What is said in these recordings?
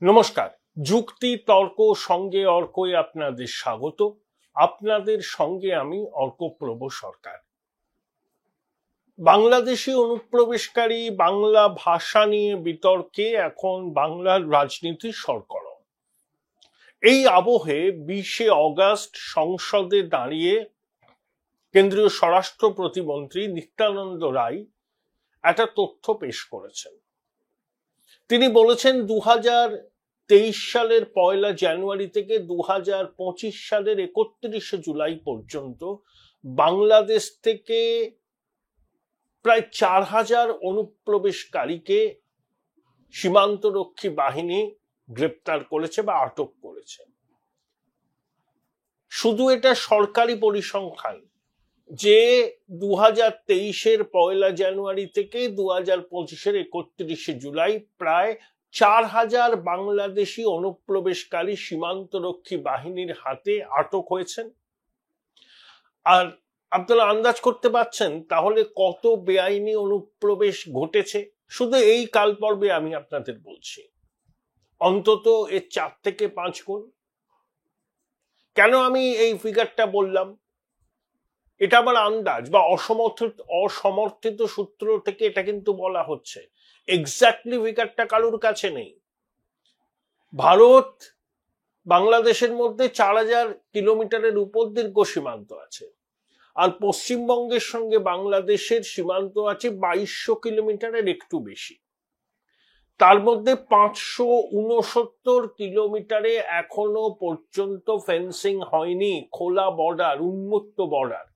নমস্কার। যুক্তি তর্ক সঙ্গে অর্কই আপনাদের স্বাগত। আপনাদের সঙ্গে আমি অর্কপ্রভ সরকার। বাংলাদেশি অনুপ্রবেশকারী বাংলা ভাষা নিয়ে বিতর্কে এখন বাংলার রাজনীতি সরগরম। এই আবহে 20শে অগাস্ট সংসদে দাঁড়িয়ে কেন্দ্রীয় স্বরাষ্ট্র প্রতিমন্ত্রী নিত্যানন্দ রায় একটা তথ্য পেশ করেছেন। তিনি বলেছেন 2023 সালের 1 জানুয়ারি থেকে 2025 সালের 31 জুলাই পর্যন্ত বাংলাদেশ থেকে প্রায় 4000 অনুপ্রবেশকারীকে সীমান্তরক্ষী বাহিনী গ্রেপ্তার করেছে বা আটক করেছে। শুধু এটা সরকারি পরিসংখ্যান যে 2023-এর 1 জানুয়ারি থেকে 2025-এর 31 জুলাই প্রায় 4000 বাংলাদেশি অনুপ্রবেশকারী সীমান্তরক্ষী বাহিনীর হাতে আটক হয়েছেন। আর আপনারা আন্দাজ করতে পারছেন তাহলে কত বেআইনি অনুপ্রবেশ ঘটেছে। শুধু এই কাল পর্বে আমি আপনাদের বলছি অন্তত এর 4 থেকে 5 গুণ। কেন আমি এই ফিগারটা বললাম? এটা আমার আন্দাজ বা অসমর্থিত সূত্র থেকে এটা কিন্তু বলা হচ্ছে। এক্স্যাক্টলি ফিগারটা কারোর কাছে নেই। ভারত বাংলাদেশের মধ্যে 4000 কিলোমিটারের উপর দীর্ঘ সীমান্ত আছে, আর পশ্চিমবঙ্গের সঙ্গে বাংলাদেশের সীমান্ত আছে 2200 কিলোমিটারের একটু বেশি। তার মধ্যে 569 কিলোমিটারে এখনো পর্যন্ত ফেন্সিং হয়নি, খোলা বর্ডার, উন্মুক্ত বর্ডার।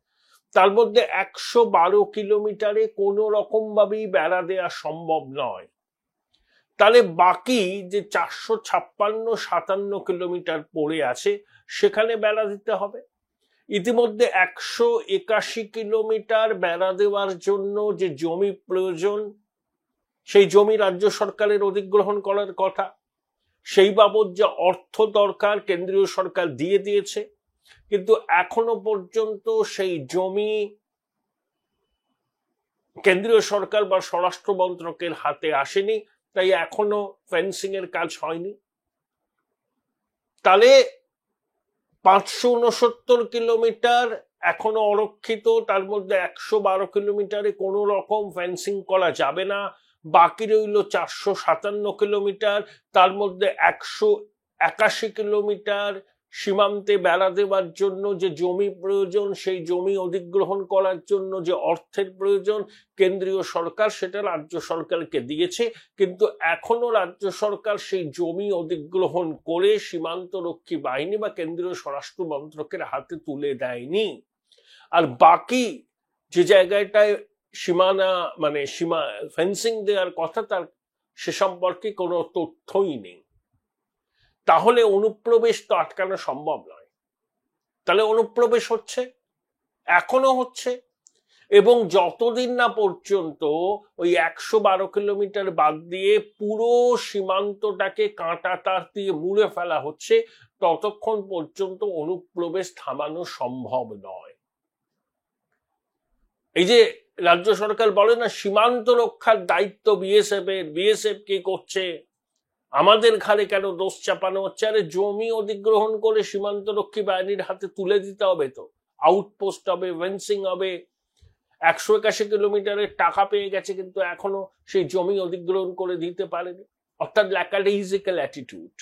তার মধ্যে 112 কিলোমিটারে কোনো রকম ভাবেই বেড়া দেওয়া সম্ভব নয়। তাহলে বাকি যে 456-57 কিলোমিটার পড়ে আছে সেখানে বেড়া দিতে হবে। ইতিমধ্যে 181 কিলোমিটার বেড়া দেওয়ার জন্য যে জমি প্রয়োজন, সেই জমি রাজ্য সরকারের অধিগ্রহণ করার কথা। সেই বাবদ যা অর্থ দরকার কেন্দ্রীয় সরকার দিয়ে দিয়েছে, কিন্তু এখনো পর্যন্ত সেই জমি কেন্দ্রীয় সরকার বা স্বরাষ্ট্র মন্ত্রকের হাতে আসেনি, তাই এখনো ফেন্সিং এর কাজ হয়নি। তাহলে 569 কিলোমিটার এখনো অরক্ষিত, তার মধ্যে 112 কিলোমিটারে কোনো রকম ফেন্সিং করা যাবে না। বাকি রইল 457 কিলোমিটার, তার মধ্যে 181 কিলোমিটার সীমান্তে বেড়া দেওয়ার জন্য যে জমি প্রয়োজন, সেই জমি অধিগ্রহণ করার জন্য যে অর্থের প্রয়োজন কেন্দ্রীয় সরকার সেটা রাজ্য সরকারকে দিয়েছে, কিন্তু এখনো রাজ্য সরকার সেই জমি অধিগ্রহণ করে সীমান্তরক্ষী বাহিনী বা কেন্দ্রীয় স্বরাষ্ট্র মন্ত্রকের হাতে তুলে দেয়নি। আর বাকি যে জায়গাটায় সীমা ফেন্সিং দেওয়ার কথা, তার সে সম্পর্কে কোনো তথ্যই নেই। তাহলে অনুপ্রবেশ তো আটকানো সম্ভব নয়। তাহলে অনুপ্রবেশ হচ্ছে, এখনো হচ্ছে, এবং যতদিন না পর্যন্ত ওই 112 কিলোমিটার বাদ দিয়ে পুরো সীমান্তটাকে কাঁটা তার দিয়ে মুড়ে ফেলা হচ্ছে, ততক্ষণ পর্যন্ত অনুপ্রবেশ থামানো সম্ভব নয়। এই যে রাজ্য সরকার বলে না সীমান্ত রক্ষার দায়িত্ব বিএসএফ কি করছে, আমাদের ঘাড়ে কেন দোষ চাপানো হচ্ছে? আরে জমি অধিগ্রহণ করে সীমান্তরক্ষী বাহিনীর হাতে তুলে দিতে হবে, তো আউটপোস্ট হবে, ফেন্সিং হবে। 181 কিলোমিটারের টাকা পেয়ে গেছে, কিন্তু এখনো সেই জমি অধিগ্রহণ করে দিতে পারেনি। অর্থাৎ ল্যাকাডেইজিক্যাল অ্যাটিটিউড।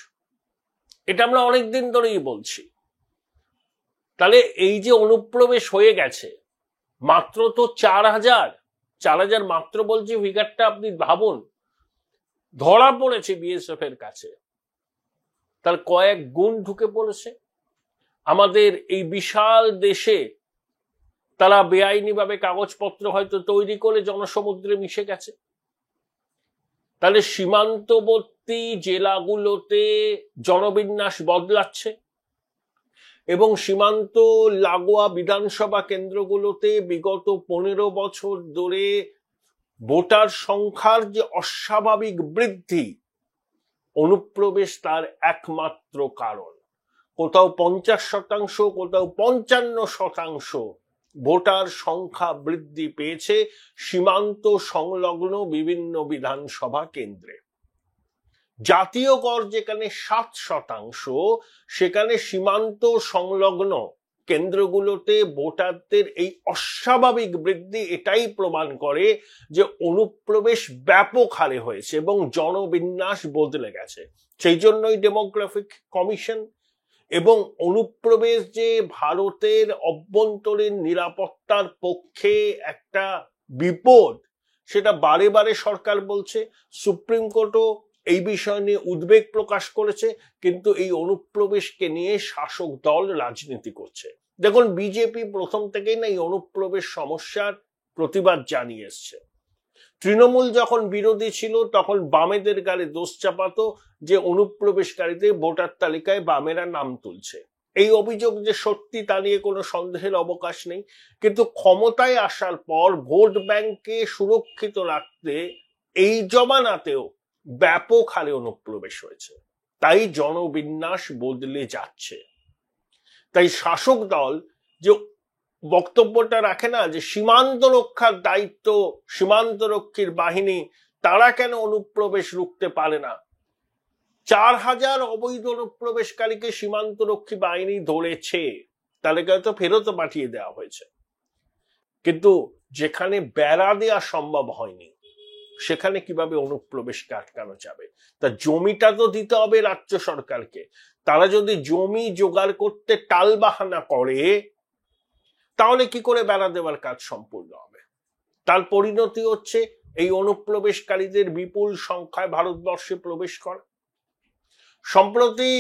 এটা আমরা অনেকদিন ধরেই বলছি। তাহলে এই যে অনুপ্রবেশ হয়ে গেছে মাত্র তো 4000 মাত্র বলছি, ফিগারটা আপনি ভাবুন। ধরা পড়েছে বিএসএফ এর কাছে, তার কয়েক গুণ ঢুকে পড়েছে আমাদের এই বিশাল দেশে। তারা বেআইনি ভাবে কাগজপত্র হয়তো তৈরি করে জনসমুদ্রে মিশে গেছে। তাহলে সীমান্তবর্তী জেলাগুলোতে জনবিন্যাস বদলাচ্ছে, এবং সীমান্ত লাগোয়া বিধানসভা কেন্দ্রগুলোতে বিগত 15 বছর ধরে ভোটার সংখ্যার যে অস্বাভাবিক বৃদ্ধি, অনুপ্রবেশ তার একমাত্র কারণ। কোথাও 50%, কোথাও 55% ভোটার সংখ্যা বৃদ্ধি পেয়েছে সীমান্ত সংলগ্ন বিভিন্ন বিধানসভা কেন্দ্রে। জাতীয় গড় যেখানে 7%, সেখানে সীমান্ত সংলগ্ন কেন্দ্রগুলোতে ভোটারদের এই অস্বাভাবিক বৃদ্ধি এটাই প্রমাণ করে যে অনুপ্রবেশ ব্যাপক হারে হয়েছে এবং জনবিন্যাস বদলে গেছে। সেই জন্যই ডেমোগ্রাফিক কমিশন এবং অনুপ্রবেশ যে ভারতের অভ্যন্তরীণ নিরাপত্তার পক্ষে একটা বিপদ, সেটা বারে বারে সরকার বলছে। সুপ্রিম কোর্টও এই বিষয় নিয়ে উদ্বেগ প্রকাশ করেছে, কিন্তু এই অনুপ্রবেশকে নিয়ে শাসক দল রাজনীতি করছে। দেখুন, বিজেপি প্রথম থেকেই না এই অনুপ্রবেশ সমস্যার প্রতিবাদ জানিয়ে এসছে। তৃণমূল যখন বিরোধী ছিল তখন বামেদের গালে দোষ চাপাতো যে অনুপ্রবেশকারীদের ভোটার তালিকায় বামেরা নাম তুলছে। এই অভিযোগ যে সত্যি তা নিয়ে কোনো সন্দেহের অবকাশ নেই, কিন্তু ক্ষমতায় আসার পর ভোট ব্যাংককে সুরক্ষিত রাখতে এই জমানাতেও ব্যাপক হারে অনুপ্রবেশ হয়েছে, তাই জনবিন্যাস বদলে যাচ্ছে। তাই শাসক দল যে বক্তব্যটা রাখে না যে সীমান্ত রক্ষার দায়িত্ব সীমান্তরক্ষীর বাহিনী, তারা কেন অনুপ্রবেশ রুখতে পারে না? 4000 অবৈধ অনুপ্রবেশকারীকে সীমান্তরক্ষী বাহিনী ধরেছে, তালিকায় তো ফেরত পাঠিয়ে দেওয়া হয়েছে। কিন্তু যেখানে বেড়া দেওয়া সম্ভব হয়নি সেখানে কিভাবে অনুপ্রবেশকে আটকানো যাবে? তা জমিটা তো দিতে হবে রাজ্য সরকারকে। তারা যদি জমি জোগাড় করতে টালবাহানা করে তাহলে কি করে বেড়া দেওয়ার কাজ সম্পূর্ণ হবে? তার পরিণতি হচ্ছে এই অনুপ্রবেশকারীদের বিপুল সংখ্যায় ভারতবর্ষে প্রবেশ করা। সম্প্রতি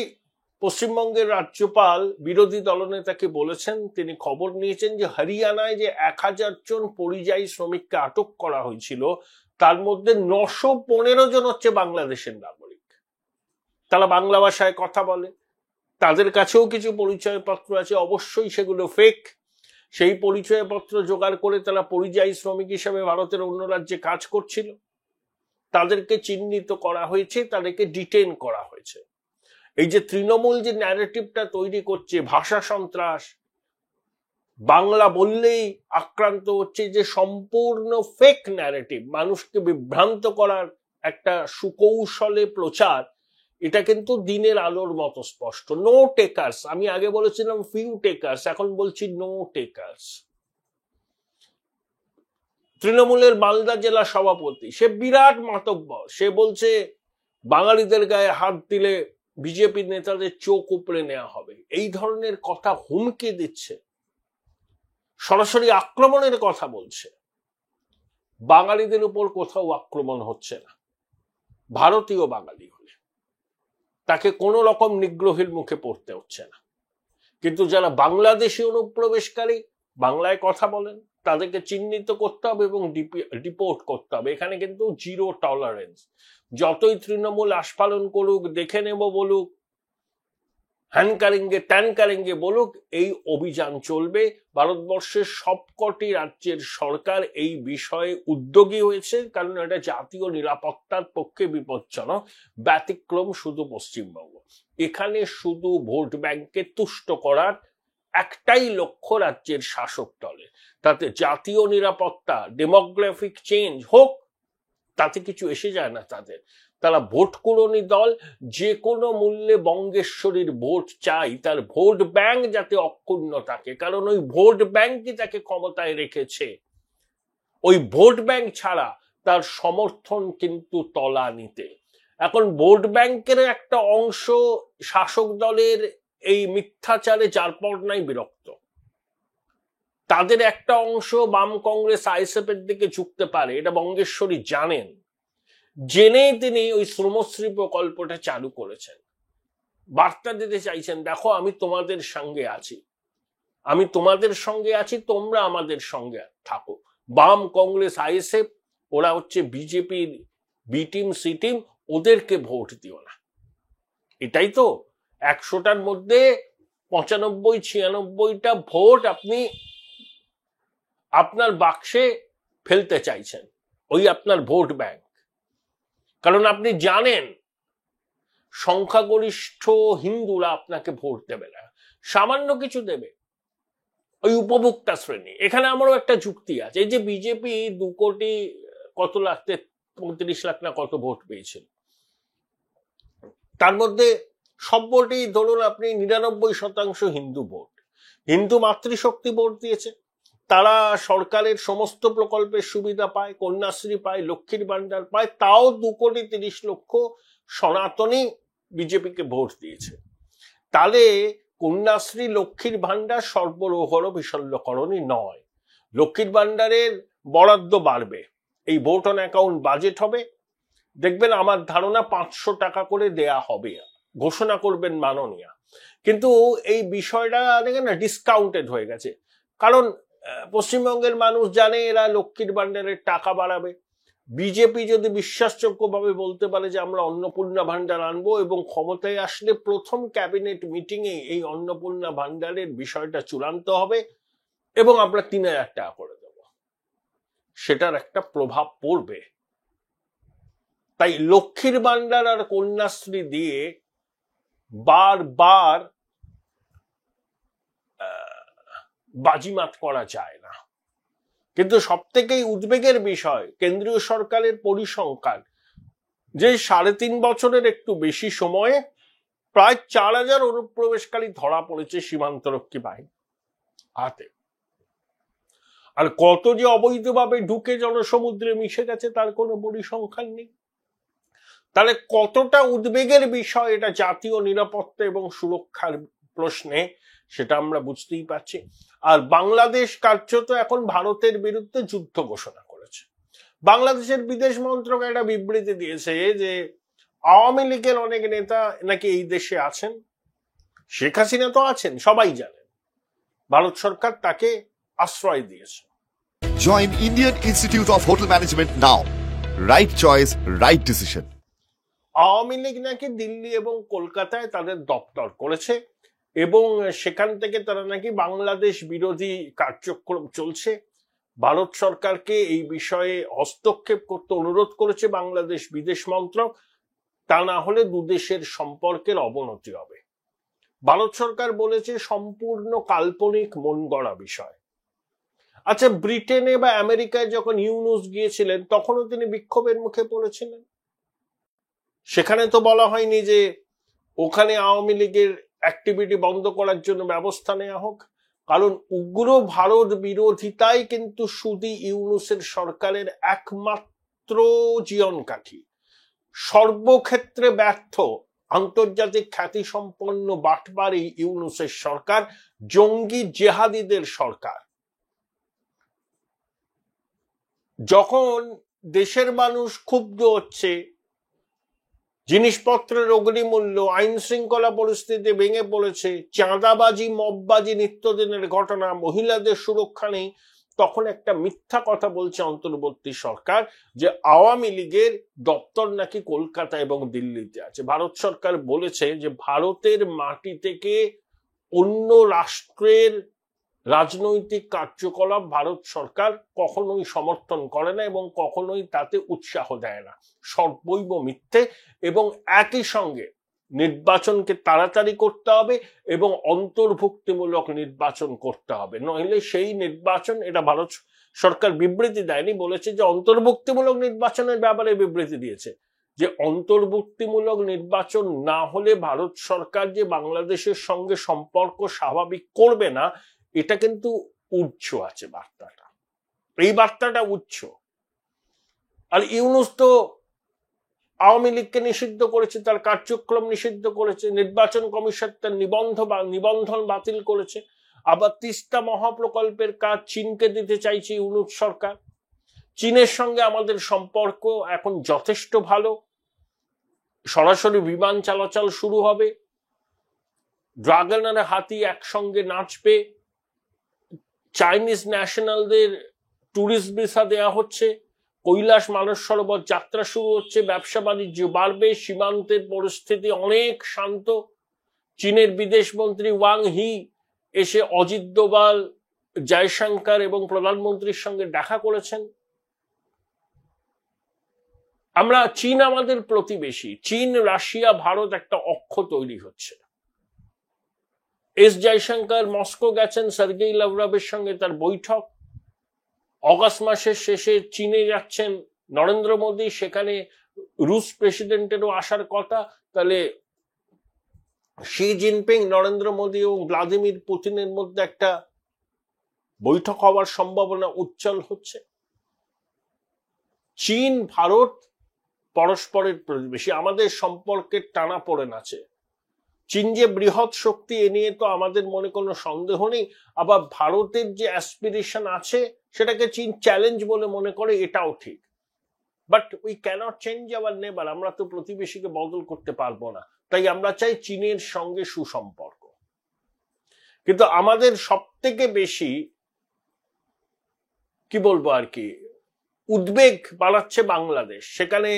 পশ্চিমবঙ্গের রাজ্যপাল বিরোধী দলনেতাকে বলেছেন, তিনি খবর নিয়েছেন যে হরিয়ানায় যে 1000 জন পরিযায়ী শ্রমিককে আটক করা হয়েছিল তার মধ্যে 915 জন হচ্ছে বাংলাদেশের নাগরিক। তারা বাংলা ভাষায় কথা বলে, তাদের কাছেও কিছু পরিচয়পত্র আছে, অবশ্যই সেগুলো ফেক। সেই পরিচয়পত্র জোগাড় করে তারা পরিযায়ী শ্রমিক হিসেবে ভারতের অন্য রাজ্যে কাজ করছিল। তাদেরকে চিহ্নিত করা হয়েছে, তাদেরকে ডিটেইন করা হয়েছে। এই যে তৃণমূল যে ন্যারেটিভটা তৈরি করছে, ভাষা সন্ত্রাস, বাংলা বললেই আক্রান্ত হচ্ছে, যে সম্পূর্ণ ফেক ন্যারেটিভ, মানুষকে বিভ্রান্ত করার একটা সুকৌশলে প্রচার, এটা কিন্তু দিনের আলোর মতো স্পষ্ট। নো টেকার্স, আমি আগে বলেছিলাম ফিউ টেকার্স, এখন বলছি নো টেকার্স। তৃণমূলের মালদা জেলা সভাপতি, সে বিরাট মাতব্বর, সে বলছে বাঙালিদের গায়ে হাত দিলে বিজেপি নেতাদের চোখ উপড়ে নেওয়া হবে। এই ধরনের কথা হুমকি দিচ্ছে, সরাসরি আক্রমণের কথা বলছে। বাঙালিদের উপর কোথাও আক্রমণ হচ্ছে না। ভারতীয় বাঙালি হলে তাকে কোনো রকম নিগ্রহের মুখে পড়তে হচ্ছে না, কিন্তু যারা বাংলাদেশি অনুপ্রবেশকারী, বাংলায় কথা বলেন, তাদেরকে চিহ্নিত করতে হবে এবং ডিপোর্ট করতে হবে। এখানে কিন্তু জিরো টলারেন্স। যতই তৃণমূল আস্ফালন করুক, দেখে নেব বলুক, হ্যানকারিংয়ে ট্যানকারিংয়ে বলুক, এই অভিযান চলবে। ভারতবর্ষের সবকটি রাজ্যের সরকার এই বিষয়ে উদ্যোগী হয়েছে, কারণ এটা জাতীয় নিরাপত্তার পক্ষে বিপজ্জনক। ব্যতিক্রম শুধু পশ্চিমবঙ্গ। এখানে শুধু ভোট ব্যাংককে তুষ্ট করার একটাই লক্ষ্য রাজ্যের শাসক দলের, তাতে জাতীয় নিরাপত্তা, ডেমোগ্রাফিক চেঞ্জ হোক, তাতে কিছু এসে যায় না তাদের। তারা ভোট কুড়নি দল, যে কোনো মূল্যে বঙ্গেশ্বরীর ভোট চাই, তার ভোট ব্যাংক যাতে অক্ষুণ্ণ থাকে, কারণ ওই ভোট ব্যাংকই তাকে ক্ষমতায় রেখেছে। ওই ভোট ব্যাংক ছাড়া তার সমর্থন কিন্তু তলানিতে। এখন ভোট ব্যাংকের একটা অংশ শাসক দলের এই মিথ্যাচারে যারপরনাই বিরক্ত। তাদের একটা অংশ বাম কংগ্রেস আইএসএফ এর দিকে ঝুঁকতে পারে, এটা বঙ্গেশ্বরী জানেন। জেনেই তিনি ওই শ্রমশ্রী প্রকল্পটা চালু করেছেন। বার্তা দিতে চাইছেন, দেখো আমি তোমাদের সঙ্গে আছি, আমি তোমাদের সঙ্গে আছি, তোমরা আমাদের সঙ্গে থাকো। বাম কংগ্রেস আইএসএফ ওরা হচ্ছে বিজেপির বি টিম সি টিম, ওদেরকে ভোট দিও না। এটাই তো 100টার মধ্যে 95-96টা ভোট আপনি আপনার বাক্সে ফেলতে চাইছেন, ওই আপনার ভোট ব্যাংক। কারণ আপনি জানেন সংখ্যাগরিষ্ঠ হিন্দুরা আপনাকে ভোট দেবে না, সামান্য কিছু দেবে, ওই উপভোক্তা শ্রেণী। এখানে আমারও একটা যুক্তি আছে, এই যে বিজেপি 2 কোটি কত লাখ, 35 লাখ না কত ভোট পেয়েছিল, তার মধ্যে সব ভোটেই ধরুন আপনি 99% হিন্দু ভোট, হিন্দু মাতৃশক্তি ভোট দিয়েছে, তারা সরকারের সমস্ত প্রকল্পের সুবিধা পায়, কন্যাশ্রী পায়, লক্ষ্মীর ভান্ডার পায়, তাও 2,30,00,000 সনাতনী বিজেপিকে ভোট দিয়েছে। তাহলে কন্যাশ্রী লক্ষ্মীর ভান্ডার সর্বরোহর বিশল্যকরণই নয়। লক্ষ্মীর ভান্ডারের বরাদ্দ বাড়বে, এই ভোট অন অ্যাকাউন্ট বাজেট হবে, দেখবেন আমার ধারণা 500 টাকা করে দেয়া হবে, ঘোষণা করবেন মাননীয়া। কিন্তু এই বিষয়টা দেখেন না ডিসকাউন্টেড হয়ে গেছে, কারণ পশ্চিমবঙ্গের মানুষ জানে এরা লক্ষ্মীর ভান্ডারের টাকা বাড়াবে। বিজেপি যদি বিশ্বাসযোগ্যভাবে বলতে পারে যে আমরা অন্নপূর্ণা ভান্ডার আনবো এবং ক্ষমতায় আসলে প্রথম ক্যাবিনেট মিটিং এ এই অন্নপূর্ণা ভান্ডারের বিষয়টা চূড়ান্ত হবে এবং আমরা 3,000 টাকা করে দেব, সেটার একটা প্রভাব পড়বে। তাই লক্ষ্মীর ভান্ডার আর কন্যাশ্রী দিয়ে বারবার বাজিমাত করা যায় না। কিন্তু সব থেকেই উদ্বেগের বিষয় কেন্দ্রীয় সরকারের পরিসংখ্যান যে 3.5 বছরের একটু বেশি সময়ে প্রায় 4,000 অনুপ্রবেশকারী ধরা পড়েছে সীমান্তরক্ষী বাহিনী হাতে, আর কত যে অবৈধভাবে ঢুকে জনসমুদ্রে মিশে গেছে তার কোনো পরিসংখ্যান নেই। তাহলে কতটা উদ্বেগের বিষয় এটা জাতীয় নিরাপত্তা এবং সুরক্ষার প্রশ্নে, সেটা আমরা বুঝতেই পারছি। আর বাংলাদেশ কার্যত এখন ভারতের বিরুদ্ধে যুদ্ধ ঘোষণা করেছে। বাংলাদেশের বিদেশ মন্ত্রক একটা বিবৃতি দিয়েছে যে আওয়ামী লীগের অনেক নেতা নাকি এই দেশে আছেন, শেখ হাসিনা তো আছেন সবাই জানেন, ভারত সরকার তাকে আশ্রয় দিয়েছে। Join Indian Institute of Hotel Management now. Right choice, right decision. Awami League নাকি দিল্লি এবং কলকাতায় তাদের দপ্তর করেছে এবং সেখান থেকে তারা নাকি বাংলাদেশ বিরোধী কার্যক্রম চলছে। ভারত সরকারকে এই বিষয়ে হস্তক্ষেপ করতে অনুরোধ করেছে বাংলাদেশ বিদেশ মন্ত্রক, তা না হলে দুদেশের সম্পর্কের অবনতি হবে। ভারত সরকার বলেছে সম্পূর্ণ কাল্পনিক মন গড়া বিষয়। আচ্ছা, ব্রিটেনে বা আমেরিকায় যখন ইউনুস গিয়েছিলেন তখনও তিনি বিক্ষোভের মুখে পড়েছিলেন, সেখানে তো বলা হয়নি যে ওখানে আওয়ামী লীগের অ্যাক্টিভিটি বন্ধ করার জন্য ব্যবস্থা নেওয়া হোক, কারণ উগ্র ভারত বিরোধিতাই কিন্তু শুধু ইউনুসের সরকারের একমাত্র জীবন কাঠি। সর্বক্ষেত্রে ব্যর্থ আন্তর্জাতিক খ্যাতি সম্পন্ন বাটপারি ইউনুসের সরকার, জঙ্গি জেহাদিদের সরকার। যখন দেশের মানুষ ক্ষুব্ধ হচ্ছে, জিনিসপত্রের অগ্নিমূল্য, আইন শৃঙ্খলা পরিস্থিতি ভেঙে পড়েছে, চাঁদাবাজি মববাজি নিত্যদিনের ঘটনা, মহিলাদের সুরক্ষা নেই, তখন একটা মিথ্যা কথা বলছে অন্তর্বর্তী সরকার যে আওয়ামী লীগের দপ্তর নাকি কলকাতা এবং দিল্লিতে আছে। ভারত সরকার বলেছে যে ভারতের মাটি থেকে অন্য রাষ্ট্রের রাজনৈতিক কার্যকলাপ ভারত সরকার কখনোই সমর্থন করে না এবং কখনোই তাতে উৎসাহ দেয় না, সর্বৈব মিথ্যে। এবং একই সঙ্গে নির্বাচনকে তাড়াতাড়ি করতে হবে এবং অন্তর্ভুক্তিমূলক নির্বাচন করতে হবে, নইলে সেই নির্বাচন, এটা ভারত সরকার বিবৃতি দেয়নি, বলেছে যে অন্তর্ভুক্তিমূলক নির্বাচনের ব্যাপারে বিবৃতি দিয়েছে যে অন্তর্ভুক্তিমূলক নির্বাচন না হলে ভারত সরকার যে বাংলাদেশের সঙ্গে সম্পর্ক স্বাভাবিক করবে না, এটা কিন্তু উচ্চ আছে বার্তাটা, এই বার্তাটা উচ্চ। আর ইউনুস তো আওয়ামী লীগকে নিষিদ্ধ করেছে, তার কার্যক্রম নিষিদ্ধ করেছে, নির্বাচন কমিশন তার নিবন্ধন বাতিল করেছে, আবার তিস্তা মহাপ্রকল্পের কাজ চীনকে দিতে চাইছে ইউনুস সরকার। চীনের সঙ্গে আমাদের সম্পর্ক এখন যথেষ্ট ভালো, সরাসরি বিমান চলাচল শুরু হবে, ড্রাগন আর হাতি একসঙ্গে নাচবে, চাইনিজ ন্যাশনালদের ট্যুরিস্ট ভিসা দেওয়া হচ্ছে, কৈলাস মানস সরোবর যাত্রা শুরু হচ্ছে, ব্যবসা বাণিজ্য বাড়বে, সীমান্তের পরিস্থিতি অনেক শান্ত। চীনের বিদেশ মন্ত্রী ওয়াং হি এসে অজিত দোভাল, জয়শঙ্কর এবং প্রধানমন্ত্রীর সঙ্গে দেখা করেছেন। আমরা চীন আমাদের প্রতিবেশী, চীন রাশিয়া ভারত একটা অক্ষ তৈরি হচ্ছে। এস জয়শঙ্কর মস্কো গেছেন, সার্গেই লাভরভের সঙ্গে তার বৈঠক। অগাস্ট মাসের শেষে চীনে যাচ্ছেন নরেন্দ্র মোদী, সেখানে রুশ প্রেসিডেন্টেরও আসার কথা। তাহলে শি জিনপিং, নরেন্দ্র মোদী এবং ভ্লাদিমির পুতিনের মধ্যে একটা বৈঠক হওয়ার সম্ভাবনা উজ্জ্বল হচ্ছে। চীন ভারত পরস্পরের প্রতিবেশী, আমাদের সম্পর্কের টানাপোড়েন আছে। চীন যে বৃহৎ শক্তি এ নিয়ে তো আমাদের মনে কোনো সন্দেহ নেই। আবার ভারতের যে অ্যাসপিরেশন আছে সেটাকে চীন চ্যালেঞ্জ বলে মনে করে, এটাও ঠিক। But we cannot change our neighbour, আমরা তো প্রতিবেশীকে বদল করতে পারবো না। তাই আমরা চাই চীনের সঙ্গে সুসম্পর্ক। কিন্তু আমাদের সব থেকে বেশি কি বলবো আর কি উদ্বেগ বাড়াচ্ছে বাংলাদেশ। সেখানে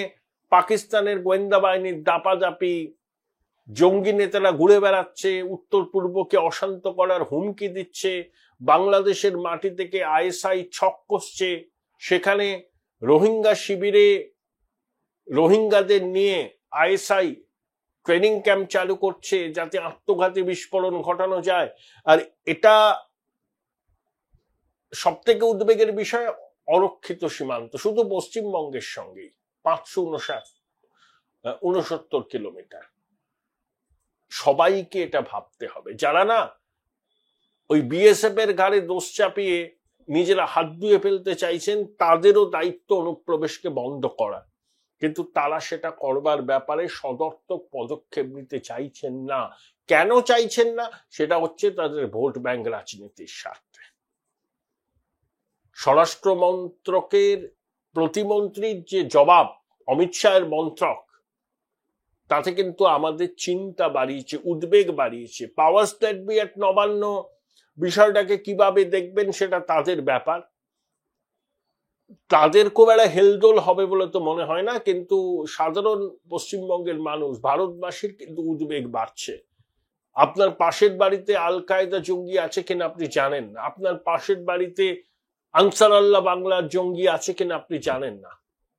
পাকিস্তানের গোয়েন্দা বাহিনীর দাপাদাপি, জঙ্গি নেতারা ঘুরে বেড়াচ্ছে, উত্তর পূর্বকে অশান্ত করার হুমকি দিচ্ছে, বাংলাদেশের মাটি থেকে আইএসআই ছক কষছে, সেখানে রোহিঙ্গা শিবিরে রোহিঙ্গাদের নিয়ে আইএসআই ট্রেনিং ক্যাম্প চালু করছে যাতে আত্মঘাতী বিস্ফোরণ ঘটানো যায়। আর এটা সব থেকে উদ্বেগের বিষয়, অরক্ষিত সীমান্ত শুধু পশ্চিমবঙ্গের সঙ্গেই 569 কিলোমিটার। সবাইকে এটা ভাবতে হবে। যারা না ওই বিএসএফ এর ঘাড়ে দোষ চাপিয়ে নিজেরা হাত ধুয়ে ফেলতে চাইছেন, তাদেরও দায়িত্ব অনুপ্রবেশকে বন্ধ করা, কিন্তু তারা সেটা করবার ব্যাপারে সদর্থক পদক্ষেপ নিতে চাইছেন না। কেন চাইছেন না? সেটা হচ্ছে তাদের ভোট ব্যাংক রাজনীতির স্বার্থে। স্বরাষ্ট্র মন্ত্রকের প্রতিমন্ত্রীর যে জবাব অমিত শাহের মন্ত্রক, তাতে কিন্তু আমাদের চিন্তা বাড়িয়েছে, উদ্বেগ বাড়িয়েছে। পাওয়ার্স দ্যাট বি এট নবান্ন বিষয়টাকে কিভাবে দেখবেন সেটা তাদের ব্যাপার। তাদের খুব একটা হেলদোল হবে বলে তো মনে হয় না, কিন্তু সাধারণ পশ্চিমবঙ্গের মানুষ, ভারতবাসীর কিন্তু উদ্বেগ বাড়ছে। আপনার পাশের বাড়িতে আল কায়দা জঙ্গি আছে কিনা আপনি জানেন না, আপনার পাশের বাড়িতে আনসার আল্লাহ বাংলার জঙ্গি আছে কিনা আপনি জানেন না।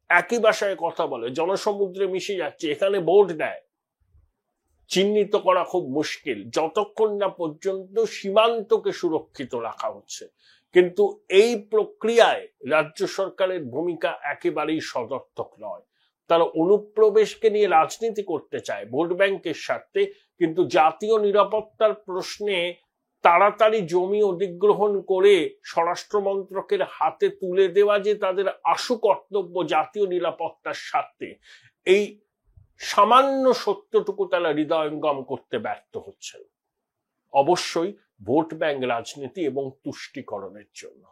একই ভাষায় কথা বলে, জনসমুদ্রে মিশে যাচ্ছে, এখানে ভোট দেয়। চিহ্নিত করা খুব মুশকিল যতক্ষণ না পর্যন্ত সীমান্তকে সুরক্ষিত রাখা হচ্ছে। কিন্তু এই প্রক্রিয়ায় রাজ্য সরকারের ভূমিকা একেবারেই সদর্থক নয়। তারা অনুপ্রবেশকে নিয়ে রাজনীতি করতে চায় ভোট ব্যাংকের স্বার্থে, কিন্তু জাতীয় নিরাপত্তার প্রশ্নে তাড়াতাড়ি জমি অধিগ্রহণ করে স্বরাষ্ট্র মন্ত্রকের হাতে তুলে দেওয়া যে তাদের আশু কর্তব্য জাতীয় নিরাপত্তার স্বার্থে, এই সামান্য সত্যটুকু তারা হৃদয়ঙ্গম করতে ব্যর্থ হচ্ছেন। অবশ্যই ভোট ব্যাংক রাজনীতি এবং তুষ্টিকরণের জন্য।